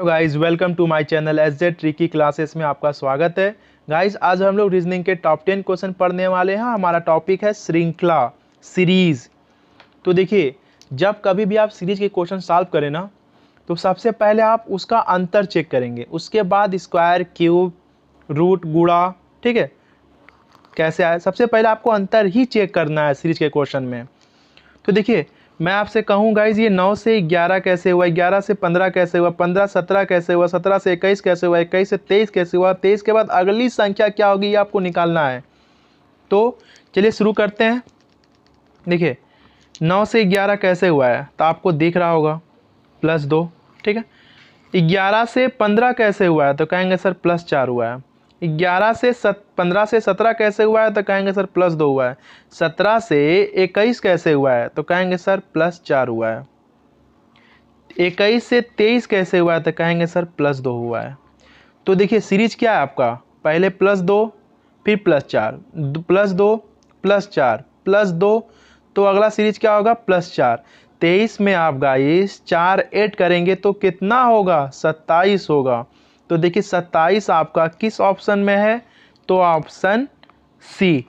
Hello guys, welcome to my channel SZ tricky classes में आपका स्वागत है। गाइस, आज हम लोग रीजनिंग के टॉप 10 क्वेश्चन पढ़ने वाले हैं। हमारा टॉपिक है श्रृंखला, सीरीज। तो देखिए, जब कभी भी आप सीरीज के क्वेश्चन सॉल्व करें ना, तो सबसे पहले आप उसका अंतर चेक करेंगे, उसके बाद स्क्वायर, क्यूब, रूट, गुणा, ठीक है, कैसे आए। सबसे पहले आपको अंतर ही चेक करना है सीरीज के क्वेश्चन में। तो देखिए, मैं आपसे कहूँ गाइज, ये 9 से 11 कैसे हुआ, 11 से 15 कैसे हुआ, 15 17 कैसे हुआ, 17 से 21 कैसे हुआ, 21 से 23 कैसे हुआ, 23 के बाद अगली संख्या क्या होगी, ये आपको निकालना है। तो चलिए शुरू करते हैं। देखिए, 9 से 11 कैसे हुआ है, तो आपको दिख रहा होगा +2, ठीक है। 11 से 15 कैसे हुआ है, तो कहेंगे सर +4 हुआ है। 15 से 17 कैसे हुआ है, तो कहेंगे सर +2 हुआ है। 17 से 21 कैसे हुआ है, तो कहेंगे सर +4 हुआ है। 21 से 23 कैसे हुआ है, तो कहेंगे सर +2 हुआ है। तो देखिए, सीरीज क्या है आपका, पहले +2 फिर +4, +2 +4 +2, तो अगला सीरीज क्या होगा, +4। 23 में आप गाइस 4 ऐड करेंगे तो कितना होगा, 27 होगा। तो देखिए, 27 आपका किस ऑप्शन में है, तो ऑप्शन सी।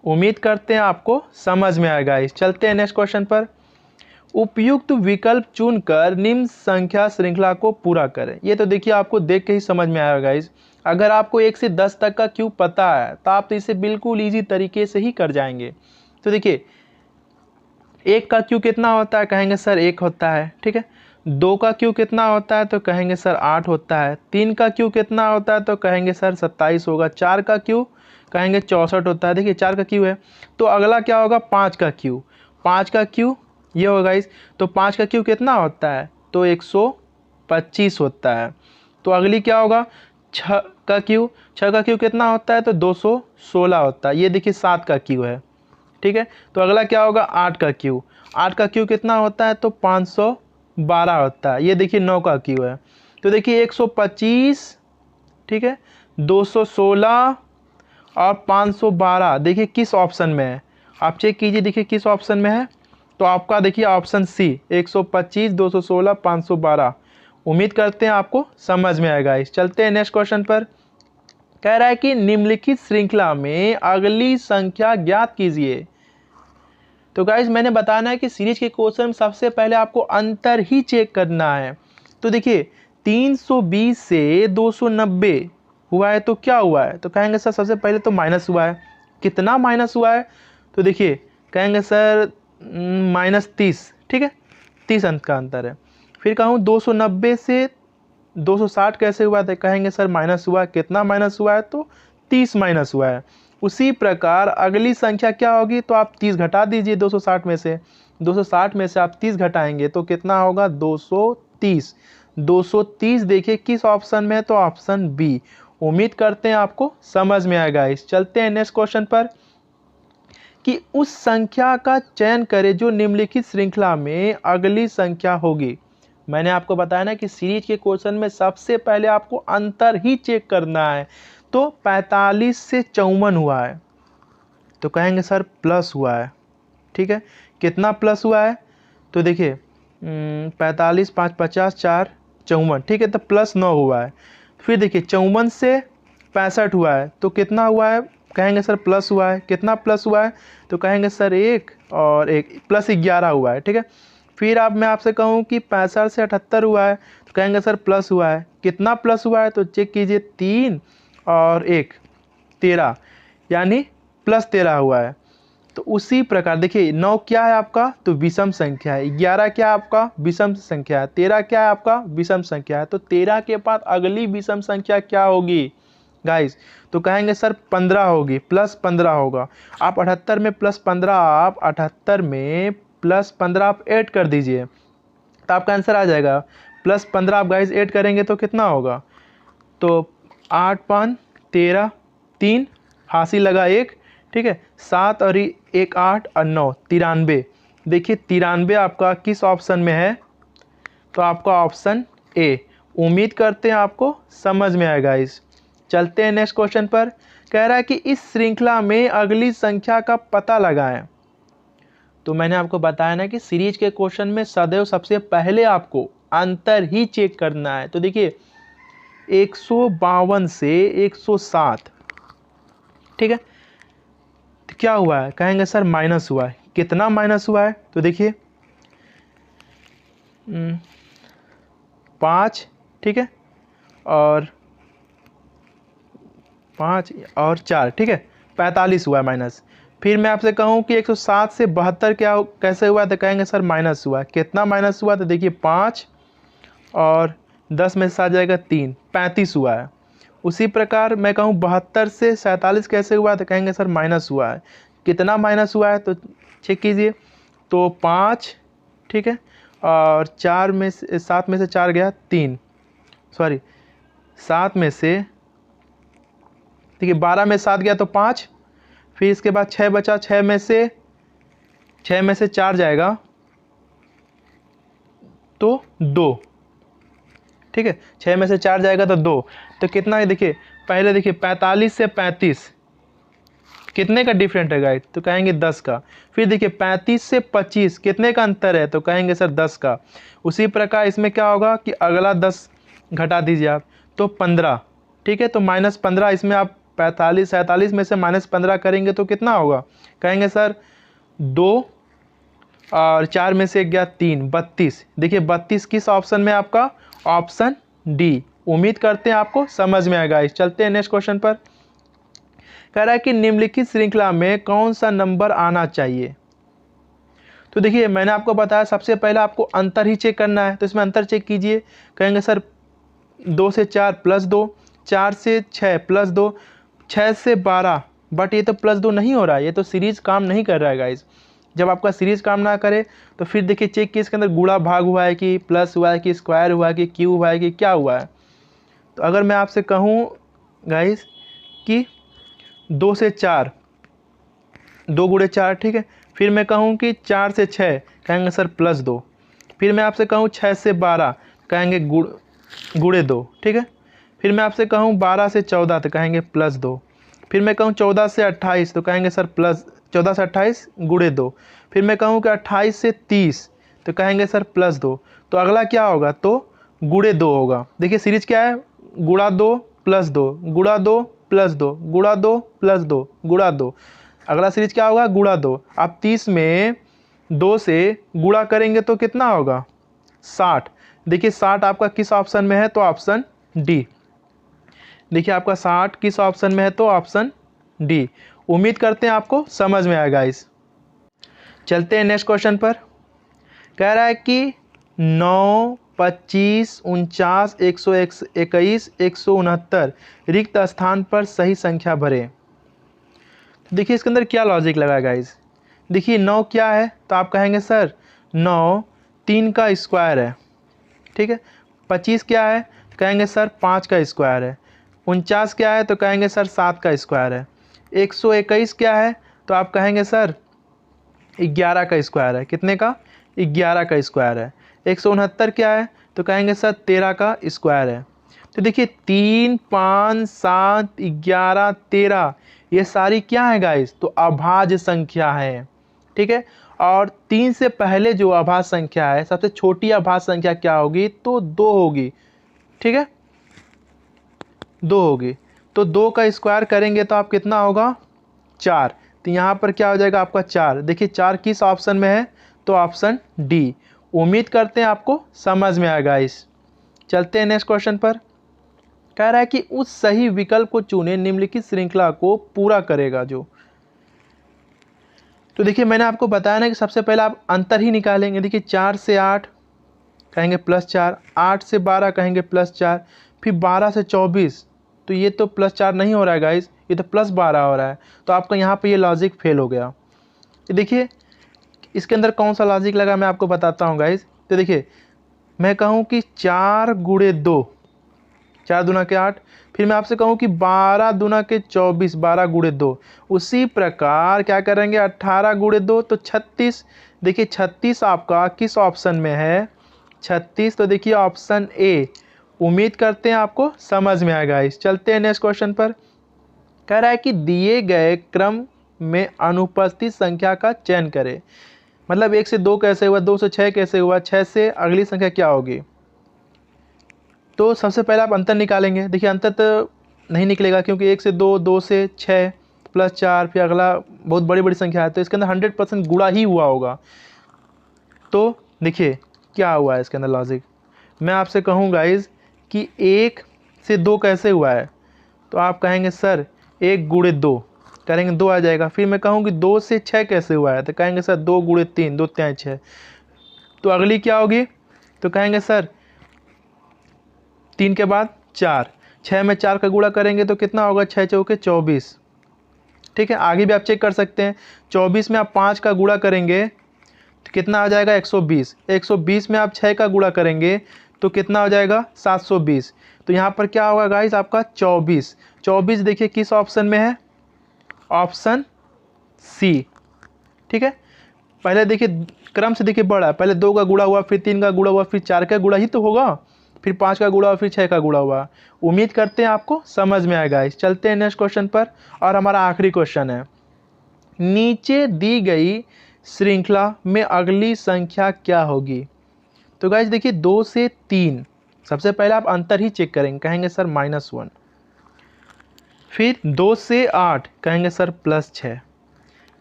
उम्मीद करते हैं आपको समझ में आएगा। इस चलते हैं नेक्स्ट क्वेश्चन पर। उपयुक्त विकल्प चुनकर निम्न संख्या श्रृंखला को पूरा करें। ये तो देखिए, आपको देख के ही समझ में आएगा गाइस। अगर आपको 1 से 10 तक का क्यूब पता है, तो आप तो इसे बिल्कुल ईजी तरीके से ही कर जाएंगे। तो देखिए, 1 का क्यूब कितना होता है, कहेंगे सर 1 होता है, ठीक है। 2 का क्यूब कितना होता है, तो कहेंगे सर 8 होता है। 3 का क्यूब कितना होता है, तो कहेंगे सर 27 होगा। 4 का क्यूब कहेंगे 64 होता है। देखिए, 4 का क्यूब है, तो अगला क्या होगा, 5 का क्यूब। 5 का क्यूब ये होगा इस, तो 5 का क्यूब कितना होता है, तो 125 होता है। तो अगली क्या होगा, 6 का क्यूब। 6 का क्यूब कितना होता है, तो 216 होता है। ये देखिए 7 का क्यूब है, ठीक है। तो अगला क्या होगा, 8 का क्यूब। 8 का क्यूब कितना होता है, तो 512 होता है। ये देखिए 9 का क्यूब है। तो देखिए 125, ठीक है, 216 और 512 देखिए किस ऑप्शन में है, आप चेक कीजिए, देखिए किस ऑप्शन में है। तो आपका देखिए ऑप्शन सी, 125 216 512। उम्मीद करते हैं आपको समझ में आएगा। इस चलते हैं नेक्स्ट क्वेश्चन पर। कह रहा है कि निम्नलिखित श्रृंखला में अगली संख्या ज्ञात कीजिए। तो गाइज, मैंने बताना है कि सीरीज के क्वेश्चन में सबसे पहले आपको अंतर ही चेक करना है। तो देखिए, 320 से 290 हुआ है, तो क्या हुआ है, तो कहेंगे सर सबसे पहले तो माइनस हुआ है। कितना माइनस हुआ है, तो देखिए कहेंगे सर -30, ठीक है, 30 अंक का अंतर है। फिर कहूँ 290 से 260 कैसे हुआ, तो कहेंगे सर माइनस हुआ। कितना माइनस हुआ है, तो 30 माइनस हुआ है। उसी प्रकार अगली संख्या क्या होगी, तो आप 30 घटा दीजिए 260 में से। 260 में से आप 30 घटाएंगे तो कितना होगा, 230। 230 देखिए किस ऑप्शन में है, तो ऑप्शन बी। उम्मीद करते हैं आपको समझ में आएगा। इस चलते हैं नेक्स्ट क्वेश्चन पर कि उस संख्या का चयन करें जो निम्नलिखित श्रृंखला में अगली संख्या होगी। मैंने आपको बताया ना कि सीरीज के क्वेश्चन में सबसे पहले आपको अंतर ही चेक करना है। तो 45 से 54 हुआ है, तो कहेंगे सर प्लस हुआ है, ठीक है। कितना प्लस हुआ है, तो देखिए 45 5 50 4 54, ठीक है, तो +9 हुआ है। फिर देखिए 54 से 65 हुआ है, तो कितना हुआ है, कहेंगे सर प्लस हुआ है। कितना प्लस हुआ है, तो कहेंगे सर 1 और 1 +11 हुआ है, ठीक है। फिर अब मैं आपसे कहूँ कि 65 से 78 हुआ है, तो कहेंगे सर प्लस हुआ है। कितना प्लस हुआ है, तो चेक कीजिए 3 और 1 13, यानी +13 हुआ है। तो उसी प्रकार देखिए 9 क्या है आपका, तो विषम संख्या है। 11 क्या है आपका, विषम संख्या है। 13 क्या है आपका, विषम संख्या है। तो 13 के बाद अगली विषम संख्या क्या होगी गाइस, तो कहेंगे सर 15 होगी, +15 होगा। आप 78 में +15, आप 78 में +15 आप ऐड कर दीजिए, तो आपका आंसर आ जाएगा। +15 आप गाइस ऐड करेंगे तो कितना होगा, तो 8 5 13, 3 फांसी लगा 1, ठीक है, 7 और 1 8 और 9 93। देखिए 93 आपका किस ऑप्शन में है, तो आपका ऑप्शन ए। उम्मीद करते हैं आपको समझ में आएगा। इस चलते हैं नेक्स्ट क्वेश्चन पर। कह रहा है कि इस श्रृंखला में अगली संख्या का पता लगाएं। तो मैंने आपको बताया ना कि सीरीज के क्वेश्चन में सदैव सबसे पहले आपको अंतर ही चेक करना है। तो देखिए 152 से 107, ठीक है, तो क्या हुआ है, कहेंगे सर माइनस हुआ है। कितना माइनस हुआ है, तो देखिए 5, ठीक है, और 5 और 4, ठीक है, 45 हुआ है माइनस। फिर मैं आपसे कहूँ कि 107 से 72 क्या कैसे हुआ, तो कहेंगे सर माइनस हुआ। कितना माइनस हुआ, तो देखिए 5 और 10 में से आ जाएगा 3, 35 हुआ है। उसी प्रकार मैं कहूँ 72 से 47 कैसे हुआ, तो कहेंगे सर माइनस हुआ है। कितना माइनस हुआ है, तो चेक कीजिए, तो 5, ठीक है, और 4 में से 7 में से 4 गया 3, सॉरी 7 में से, देखिए 12 में 7 गया तो 5, फिर इसके बाद 6 बचा, 6 में से 4 जाएगा तो 2, ठीक है, 6 में से 4 जाएगा तो 2, तो कितना है, देखिए पहले देखिए 45 से 35 कितने का डिफरेंट है गाइड, तो कहेंगे 10 का। फिर देखिए 35 से 25 कितने का अंतर है, तो कहेंगे सर 10 का। उसी प्रकार इसमें क्या होगा कि अगला 10 घटा दीजिए आप, तो 15, ठीक है, तो -15, इसमें आप 45 47 में से -15 करेंगे तो कितना होगा, कहेंगे सर 2 और 4 में से गया 3, 32। देखिए 32 किस ऑप्शन में, आपका ऑप्शन डी। उम्मीद करते हैं आपको समझ में आएगा। चलते हैं नेक्स्ट क्वेश्चन पर। कह रहा है कि निम्नलिखित श्रृंखला में कौन सा नंबर आना चाहिए। तो देखिए मैंने आपको बताया सबसे पहले आपको अंतर ही चेक करना है, तो इसमें अंतर चेक कीजिए। कहेंगे सर 2 से 4 +2, 4 से 6 +2, 6 से 12, बट ये तो +2 नहीं हो रहा है, ये तो सीरीज काम नहीं कर रहा है गाइज। जब आपका सीरीज काम ना करे तो फिर देखिए चेक कि इसके अंदर गुणा भाग हुआ है कि प्लस हुआ है कि स्क्वायर हुआ है कि क्यूब हुआ है कि क्या हुआ है। तो अगर मैं आपसे कहूँ गाइज कि 2 से 4, 2 गुणे 4, ठीक है, फिर मैं कहूँ कि 4 से 6, कहेंगे सर +2, फिर मैं आपसे कहूँ 6 से 12, कहेंगे गुणे 2, ठीक है, फिर मैं आपसे कहूँ 12 से 14, तो कहेंगे +2, फिर मैं कहूँ 14 से 28, तो कहेंगे सर 14 से 28 गुणे 2, फिर मैं कहूँ कि 28 से 30, तो कहेंगे सर +2। तो अगला क्या होगा, तो गुणे 2 होगा। देखिए सीरीज क्या है, गुणा 2 +2, गुणा 2 +2, गुणा 2 +2, गुणा 2। अगला सीरीज क्या होगा, गुणा 2। आप 30 में 2 से गुणा करेंगे तो कितना होगा, 60। देखिए 60 आपका किस ऑप्शन में है, तो ऑप्शन डी। देखिए आपका 60 किस ऑप्शन में है, तो ऑप्शन डी। उम्मीद करते हैं आपको समझ में आएगा। इस चलते हैं नेक्स्ट क्वेश्चन पर। कह रहा है कि 9, 25, 49, 121, 169 रिक्त स्थान पर सही संख्या भरें। तो देखिए इसके अंदर क्या लॉजिक लगा है गाइस। देखिए 9 क्या है, तो आप कहेंगे सर 9 3 का स्क्वायर है, ठीक है। 25 क्या है, कहेंगे सर 5 का स्क्वायर है। 49 क्या है, तो कहेंगे सर 7 का स्क्वायर है। 121 क्या है, तो आप कहेंगे सर 11 का स्क्वायर है। कितने का, 11 का स्क्वायर है। 169 क्या है, तो कहेंगे सर 13 का स्क्वायर है। तो देखिए 3, 5, 7, 11, 13 ये सारी क्या है गाइस, तो अभाज्य संख्या है, ठीक है। और 3 से पहले जो अभाज्य संख्या है, सबसे छोटी अभाज्य संख्या क्या होगी, तो 2 होगी, ठीक है, 2 होगी। तो 2 का स्क्वायर करेंगे तो आप कितना होगा, 4। तो यहाँ पर क्या हो जाएगा आपका 4। देखिए 4 किस ऑप्शन में है, तो ऑप्शन डी। उम्मीद करते हैं आपको समझ में आएगा। इस चलते हैं नेक्स्ट क्वेश्चन पर। कह रहा है कि उस सही विकल्प को चुने निम्नलिखित श्रृंखला को पूरा करेगा जो। तो देखिए मैंने आपको बताया ना कि सबसे पहले आप अंतर ही निकालेंगे। देखिए 4 से 8 कहेंगे +4, 8 से 12 कहेंगे +4, फिर 12 से 24, तो ये तो +4 नहीं हो रहा है गाइस, ये तो +12 हो रहा है। तो आपका यहाँ पे ये लॉजिक फेल हो गया। तो देखिए इसके अंदर कौन सा लॉजिक लगा मैं आपको बताता हूँ गाइस। तो देखिए मैं कहूँ कि 4 गुणे 2, 4 दूना के 8, फिर मैं आपसे कहूँ कि 12 दूना के 24, 12 गुणे 2। उसी प्रकार क्या करेंगे, 18 गुणे 2 तो 36। देखिए 36 आपका किस ऑप्शन में है, 36, तो देखिए ऑप्शन ए। उम्मीद करते हैं आपको समझ में आएगा। इस चलते हैं नेक्स्ट क्वेश्चन पर। कह रहा है कि दिए गए क्रम में अनुपस्थित संख्या का चयन करें। मतलब 1 से 2 कैसे हुआ, 2 से 6 कैसे हुआ, 6 से अगली संख्या क्या होगी। तो सबसे पहले आप अंतर निकालेंगे। देखिए अंतर तो नहीं निकलेगा क्योंकि 1 से 2, 2 से 6 प्लस 4, फिर अगला बहुत बड़ी बड़ी संख्या है तो इसके अंदर 100% गुणा ही हुआ होगा। तो देखिए क्या हुआ है इसके अंदर लॉजिक। मैं आपसे कहूँ गाइज कि 1 से 2 कैसे हुआ है, तो आप कहेंगे सर 1 गुणे 2 करेंगे 2 आ जाएगा। फिर मैं कहूँ कि 2 से 6 कैसे हुआ है, तो कहेंगे सर 2 गुणे 3, 2 3 6। तो अगली क्या होगी, तो कहेंगे सर 3 के बाद 4, 6 में 4 का गुणा करेंगे तो कितना होगा, 6 चौके 24। ठीक है, आगे भी आप चेक कर सकते हैं। 24 में आप 5 का गुणा करेंगे तो कितना आ जाएगा, 120। 120 में आप 6 का गुणा करेंगे तो कितना हो जाएगा, 720। तो यहाँ पर क्या होगा गाइस आपका 24। 24 देखिए किस ऑप्शन में है, ऑप्शन सी। ठीक है, पहले देखिए क्रम से देखिए बढ़ा, पहले 2 का गुणा हुआ, फिर 3 का गुणा हुआ, फिर 4 का गुणा ही तो होगा, फिर 5 का गुणा हुआ, फिर 6 का गुणा हुआ। उम्मीद करते हैं आपको समझ में आएगा। इस चलते हैं नेक्स्ट क्वेश्चन पर, और हमारा आखिरी क्वेश्चन है, नीचे दी गई श्रृंखला में अगली संख्या क्या होगी। तो गाइज देखिए 2 से 3, सबसे पहले आप अंतर ही चेक करेंगे, कहेंगे सर -1। फिर 2 से 8 कहेंगे सर +6।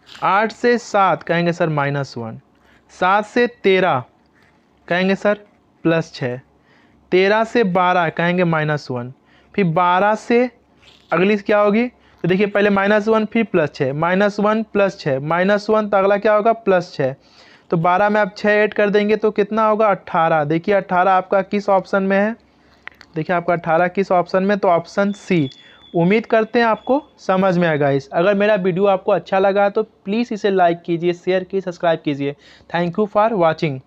8 से 7 कहेंगे सर -1। 7 से 13 कहेंगे सर +6। 13 से 12 कहेंगे -1। फिर 12 से अगली क्या होगी, तो देखिए पहले -1 फिर +6, -1 +6, -1 तो अगला क्या होगा +6। तो 12 में आप 6 ऐड कर देंगे तो कितना होगा 18। देखिए 18 आपका किस ऑप्शन में है, देखिए आपका 18 किस ऑप्शन में, तो ऑप्शन सी। उम्मीद करते हैं आपको समझ में आएगा। इस अगर मेरा वीडियो आपको अच्छा लगा तो प्लीज़ इसे लाइक कीजिए, शेयर कीजिए, सब्सक्राइब कीजिए। Thank you for watching.